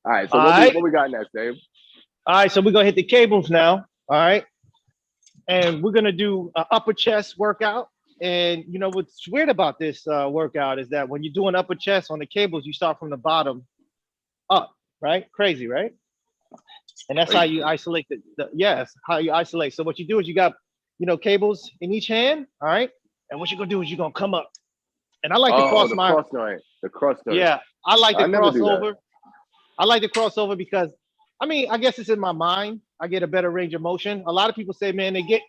All right. So All right. what we got next, Dave? All right. So we're gonna hit the cables now. All right. And we're gonna do an upper chest workout. And you know what's weird about this workout is that when you do an upper chest on the cables, you start from the bottom up, right? Crazy, right? And that's how you isolate yes, how you isolate. So what you do is you got, cables in each hand, all right? And what you're gonna do is you're gonna come up. And I like to Oh, cross the my, cross joint. The cross joint. yeah, I like to I never cross do that. over. I like to cross over because I mean, I guess it's in my mind. I get a better range of motion. A lot of people say, man, they get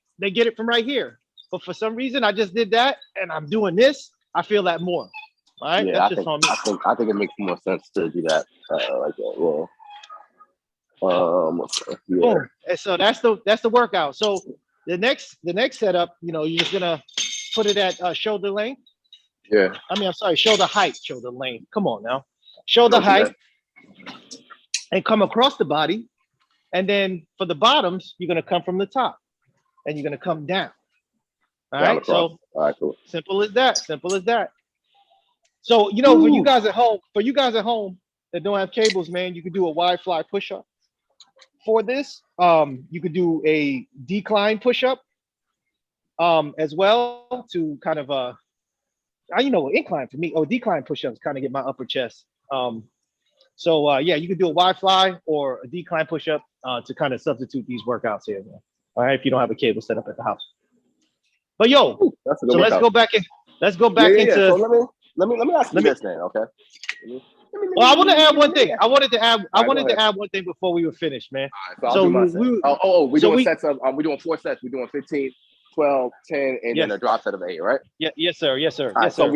it from right here. But for some reason, I just did that and I'm doing this. I feel that more. All right. Yeah, That's just on me. I think it makes more sense to do that like that. Well, yeah, Boom. And so that's the workout. So the next setup, you're just gonna put it at shoulder length. yeah. I mean, I'm sorry, shoulder height, shoulder length. Come on now. Shoulder Okay, height and come across the body. And then for the bottoms, you're gonna come from the top and you're gonna come down. All down right. across. So All right, cool. simple as that. Simple as that. So, Woo. for you guys at home that don't have cables, man, you can do a wide fly push-up for this. You could do a decline push-up as well to kind of incline for me. Oh, decline push-ups kind of get my upper chest. Yeah, you could do a wide fly or a decline push-up to kind of substitute these workouts here, man. All right, if you don't have a cable set up at the house. But yo, Woo, that's a good so let's workout. go back in. Let's go Yeah, back yeah, yeah. So into. let me ask you Let me. this then, okay? Well, I want to add one Let me thing. ask I wanted to add. I All right, go wanted ahead. to add one thing before we were finished, man. All right, so I'll So do my set. we. We So doing we. sets of we doing 4 sets. We're doing 15, 12, 10, and then Yes. a drop set of 8, right? Yeah. Yes, sir. Yes, sir. All right, Yes, so sir. So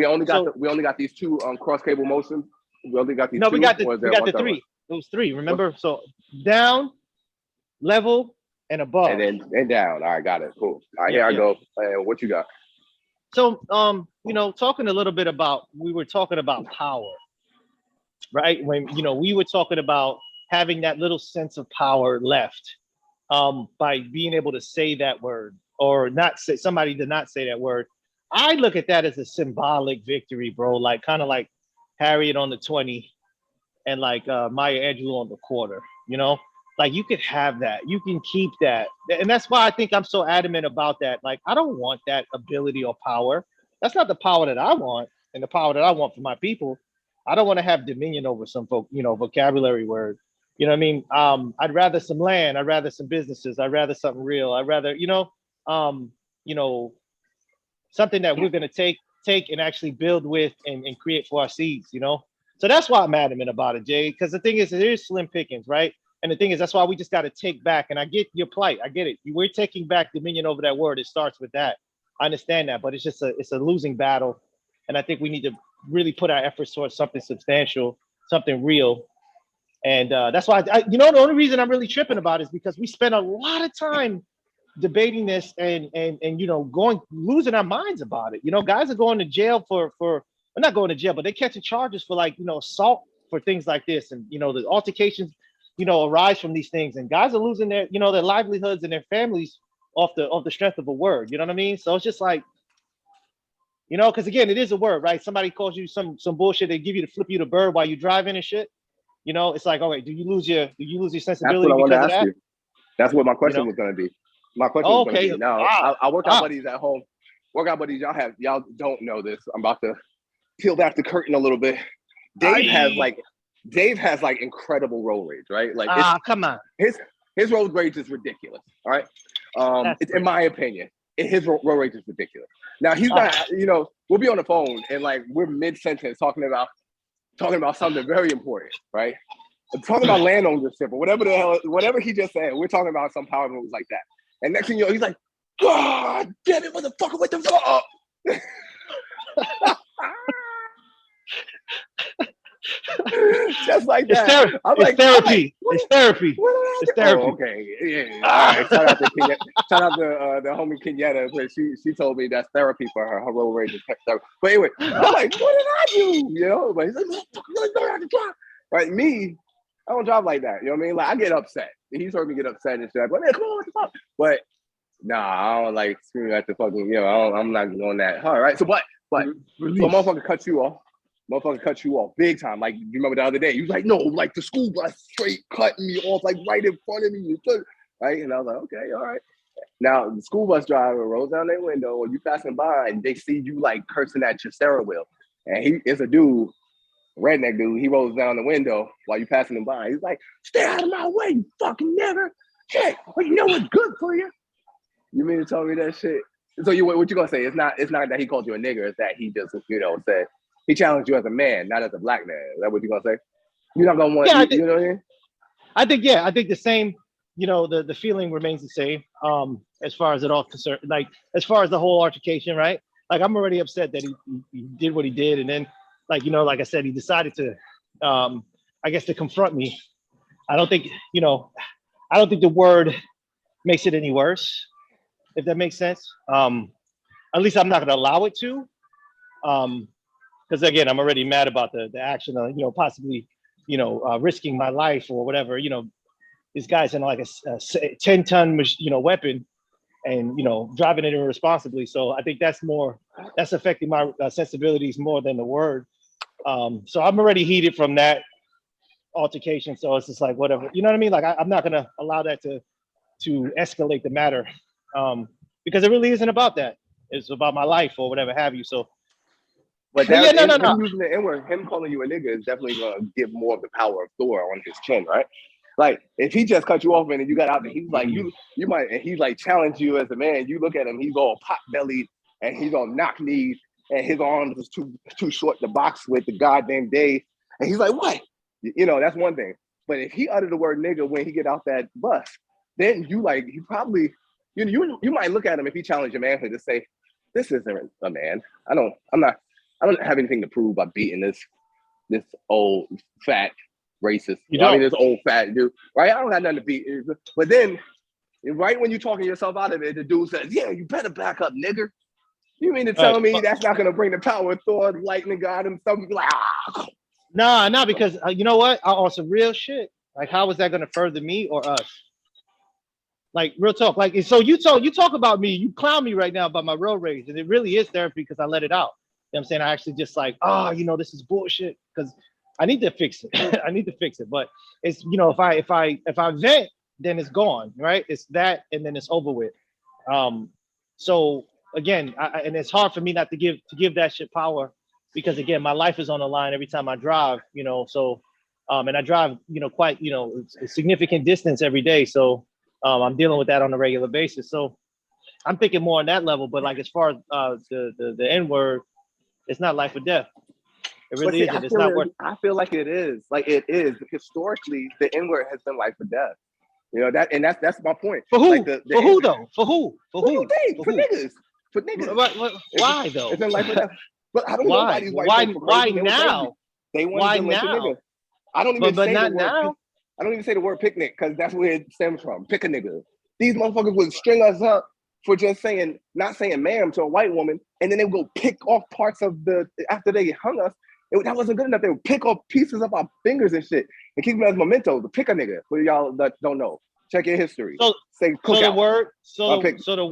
we only got these two cross cable motions. We only got these no, we two, got the or is we there got one the third one? three. Those three. What? Remember? So down, level, and And above. then down. All right, got it. Cool. All right, Yeah. here I Yeah. go. What you got? So talking a little bit about we were talking about power, right? When we were talking about having that little sense of power left by being able to say that word or not say somebody to not say that word. I look at that as a symbolic victory, bro. Like kind of like Harriet on the 20 and like Maya Angelou on the quarter. Like you could have that, you can keep that, and that's why I think I'm so adamant about that. Like I don't want that ability or power. That's not the power that I want, and the power that I want for my people. I don't want to have dominion over some folk, vocabulary word. You know what I mean? I'd rather some land. I'd rather some businesses. I'd rather something real. I'd rather, um, you know, something that we're gonna take and actually build with and create for our seeds. So that's why I'm adamant about it, Jay. Because the thing is, it is slim pickings, right? And the thing is, that's why we just got to take back. And I get your plight. I get it. We're taking back dominion over that word. It starts with that. I understand that, but it's a losing battle. And I think we need to really put our efforts towards something substantial, something real. And that's why, the only reason I'm really tripping about it is because we spend a lot of time debating this and going losing our minds about it. Guys are going to jail for well, not going to jail, but they're catching charges for like assault for things like this, and the altercations arise from these things, and guys are losing their livelihoods and their families off the strength of a word. You know what I mean? So it's just like because again, it is a word, right? Somebody calls you some bullshit, they give you to flip you the bird while you're driving and shit. It's like, all right, do you lose your That's what sensibility I wanted because to of ask that? you. That's what my You question know? was going to be. My question Oh, was going to okay. be now. I work out buddies at home. Workout buddies, y'all don't know this. I'm about to peel back the curtain a little bit. Dave has like incredible roll rage, right? Like come on. his roll rage is ridiculous. All right. It's in my opinion, his roll rage is ridiculous. Now he's not, we'll be on the phone and like we're mid sentence talking about something very important, right? Talking about land ownership or whatever he just said. We're talking about some power moves like that. And next thing you know, he's like, God damn it, motherfucker, what the fuck? Just like that. It's therapy. It's therapy. It's therapy. Oh, okay. Yeah. All right. Shout out to the homie Kenyatta, but she told me that's therapy for her. Her roll rage is therapy. But anyway, I'm like, what did I do? But he's like, motherfucker, right? Me, I don't drive like that. You know what I mean? Like I get upset. He's heard me get upset and shit. I'm like, man, come on, what the fuck? But nah, I don't like screaming at the fucking, I'm not doing that. All right. So but so a motherfucker cuts you off. motherfucker cut you off big time. Like you remember the other day, you was like, no, like the school bus straight cutting me off, like right in front of me, right? And I was like, okay, all right. Now the school bus driver rolls down their window, or you passing by, and they see you like cursing at your steering wheel, and he is a dude, redneck dude. He rolls down the window while you passing him by. He's like, "Stay out of my way, you fucking nigger! Shit, but you know what's good for you." You mean to tell me that shit? So what you gonna say? It's not that he called you a nigger. It's that he just said he challenged you as a man, not as a black man. Is that what you gonna say? You're not gonna want, you know what I mean? I think the same. The feeling remains the same. As far as it all concerned, like as far as the whole altercation, right? Like I'm already upset that he did what he did, and then like I said, he decided to, I guess, to confront me. I don't think the word makes it any worse, if that makes sense. At least I'm not going to allow it to, because again, I'm already mad about the action of possibly risking my life or whatever. This guy's in like a 10-ton weapon, and driving it irresponsibly. So I think that's affecting my sensibilities more than the word. So I'm already heated from that altercation. So it's just like whatever, you know what I mean? Like I'm not gonna allow that to escalate the matter, because it really isn't about that. It's about my life or whatever have you. So, but that, no. Him using the N-word, him calling you a nigga is definitely gonna give more of the power of Thor on his chin, right? Like if he just cut you off and you got out there, he's like you might, and he's like challenge you as a man. You look at him, he's all pot bellied and he's all knock kneed and his arms is too short to box with the goddamn day. And he's like, what? That's one thing. But if he uttered the word nigga when he get out that bus, then you probably you might look at him if he challenged your manhood to say, this isn't a man. I don't have anything to prove by beating this old fat racist. This old fat dude, right? I don't have nothing to beat. But then, right when you're talking yourself out of it, the dude says, "Yeah, you better back up, nigger." You mean to tell me that's not gonna bring the power of Thor, lightning god himself? Like, No, because you know what? On some real shit. Like, how is that gonna further me or us? Like, real talk. Like, so you talk about me, you clown me right now about my road rage, and it really is therapy because I let it out. You know what I'm saying? I actually just like, this is bullshit because I need to fix it. I need to fix it. But it's, if I vent, then it's gone, right? It's that, and then it's over with. So again, and it's hard for me not to give that shit power because again, my life is on the line every time I drive, so, and I drive, quite, a significant distance every day. So I'm dealing with that on a regular basis. So I'm thinking more on that level, but like, as far as the N-word, it's not life or death. It really isn't. It's not worth. I feel like it is. Like it is. Historically, the N-word has been life or death. That's my point. For who? Like for who though? For who? For who? For niggas. For niggas. Why though? It's been life or death. But I don't know why these white folks why now? They want to lynch a nigga. I don't even say the word. Now. I don't even say the word picnic because that's where it stems from. Pick a nigga. These motherfuckers would string us up for just not saying ma'am to a white woman, and then they would go pick off parts of after they hung us. That wasn't good enough. They would pick off pieces of our fingers and shit and keep them as mementos. To pick a nigga. For y'all that don't know, check your history. So the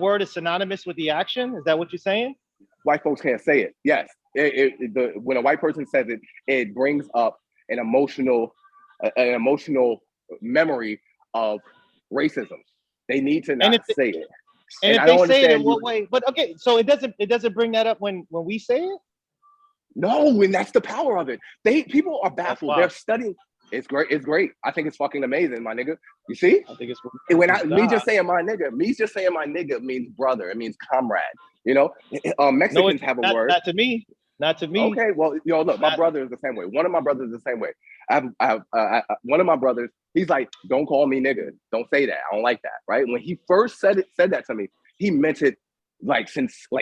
word is synonymous with the action. Is that what you're saying? White folks can't say it. Yes, when a white person says it, it brings up an emotional memory of racism. They need to not say it. And if they say it in what way? But okay, so it doesn't bring that up when we say it. No, and that's the power of it. People are baffled. They're studying. It's great. It's great. I think it's fucking amazing, my nigga. You see? I think it's me just saying my nigga means brother. It means comrade. Mexicans have a word. Not to me. Okay, well, look, my brother is the same way. One of my brothers is the same way. I have one of my brothers. He's like, don't call me nigga. Don't say that. I don't like that. Right? When he first said that to me, he meant it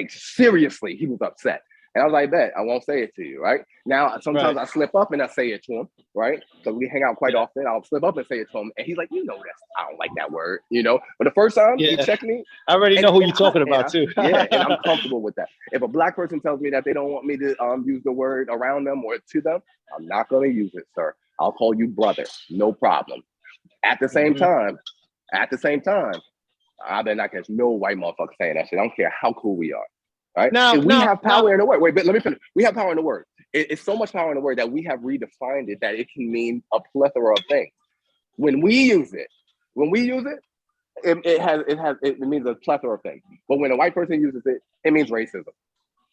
seriously. He was upset. And I was like, bet, I won't say it to you, right? Now, sometimes I slip up and I say it to him, right? So we hang out quite often. I'll slip up and say it to him. And he's like, I don't like that word, But the first time he checked me. I already know who you're talking about, too. Yeah, and I'm comfortable with that. If a black person tells me that they don't want me to use the word around them or to them, I'm not going to use it, sir. I'll call you brother. No problem. At the same time, I better not catch no white motherfucker saying that shit. I don't care how cool we are. Right? Now, we have power in the word. Wait, but let me finish. We have power in the word. It's so much power in the word that we have redefined it that it can mean a plethora of things. When we use it, it means a plethora of things. But when a white person uses it, it means racism.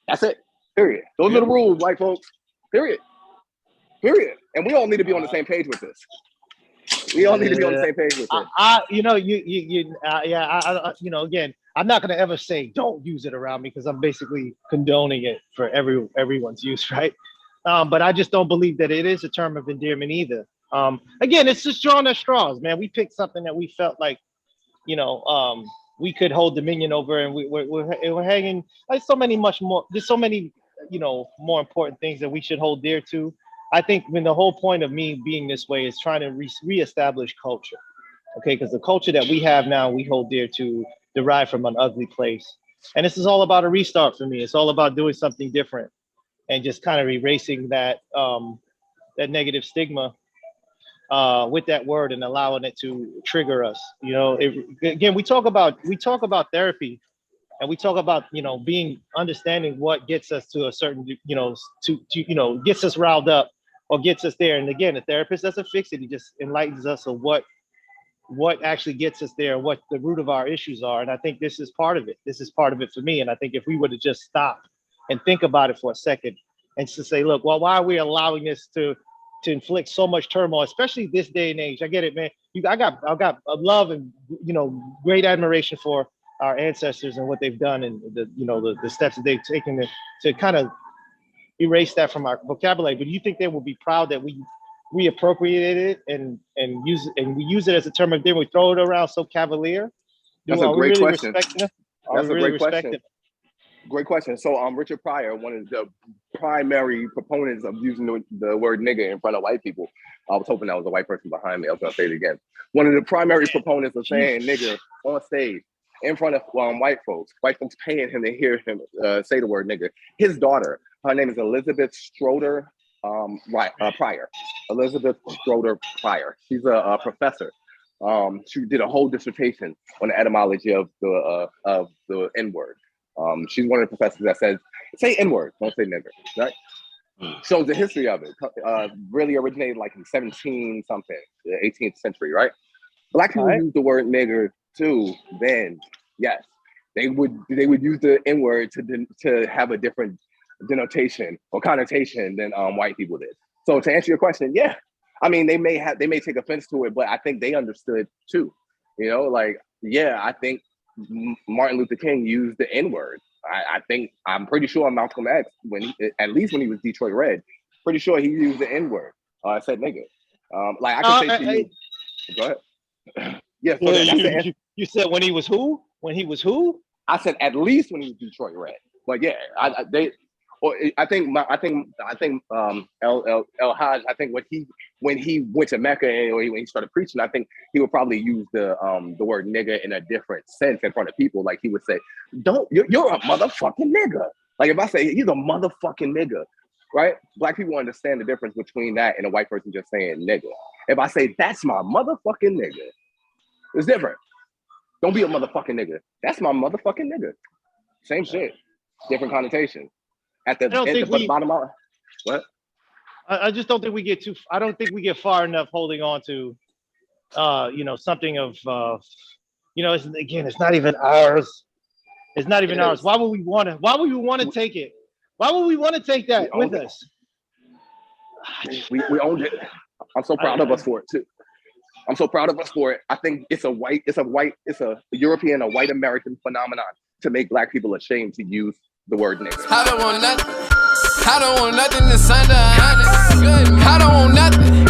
That's it. Period. Those are the rules, white folks. Period. And we all need to be on the same page with this. We all need to be on the same page with this. Again, I'm not going to ever say don't use it around me because I'm basically condoning it for everyone's use, right? But I just don't believe that it is a term of endearment either. Again, it's just drawing at straws, man. We picked something that we felt like, we could hold dominion over, and we're hanging like so many much more. There's so many, more important things that we should hold dear to. I think when the whole point of me being this way is trying to reestablish culture, okay? Because the culture that we have now, we hold dear to, derived from an ugly place. And this is all about a restart for me. It's all about doing something different and just kind of erasing that that negative stigma with that word and allowing it to trigger us. Again, we talk about therapy, and we talk about understanding what gets us to a certain gets us riled up or gets us there. And again, the therapist doesn't fix it; he just enlightens us of what actually gets us there, what the root of our issues are. And I think this is part of it. This is part of it for me. And I think if we were to just stop and think about it for a second and to say, look, well, why are we allowing this to inflict so much turmoil, especially this day and age? I get it, man. I got a love and great admiration for our ancestors and what they've done, and the steps that they've taken to kind of erase that from our vocabulary. But do you think they will be proud that we reappropriated it and we use it as a term of endearment? We throw it around so cavalier. That's a great question. That's Great question. So Richard Pryor, one of the primary proponents of using the word nigger in front of white people. I was hoping that was a white person behind me. I was gonna say it again. One of the primary proponents of saying nigger on stage in front of white folks paying him to hear him say the word nigger. His daughter, her name is Elizabeth Schroeder Pryor. Elizabeth Schroeder Pryor. She's a professor. She did a whole dissertation on the etymology of the N-word. She's one of the professors that says, say N-word, don't say nigger, right? Shows the history of it. Really originated like in 17 something, the 18th century, right? Black people use the word nigger too. Then, yes, they would use the N-word to have a different denotation or connotation than white people did. So to answer your question, yeah, I mean they may take offense to it, but I think they understood too. I think Martin Luther King used the N-word. I'm pretty sure Malcolm X, at least when he was Detroit Red, pretty sure he used the N-word. Said nigga. I can say to you. Go ahead. Yeah. So you said when he was who? When he was who? I said at least when he was Detroit Red. But yeah, I think El Haj, I think when he went to Mecca and when he started preaching, I think he would probably use the word nigger in a different sense in front of people. Like he would say, you're a motherfucking nigger. Like if I say he's a motherfucking nigger, right? Black people understand the difference between that and a white person just saying nigger. If I say that's my motherfucking nigger, it's different. Don't be a motherfucking nigger. That's my motherfucking nigger. Same shit, different connotation. At the bottom of what? I just don't think we get I don't think we get far enough holding on to, something of, it's not even ours. It's not even ours. Why would we want to take it? Why would we want to take that with us? We owned it. I'm so proud of us for it too. I'm so proud of us for it. I think it's a European, a white American phenomenon to make Black people ashamed to use the word nigger. I don't want nothing. I don't want nothing to sign the honest. I don't want nothing.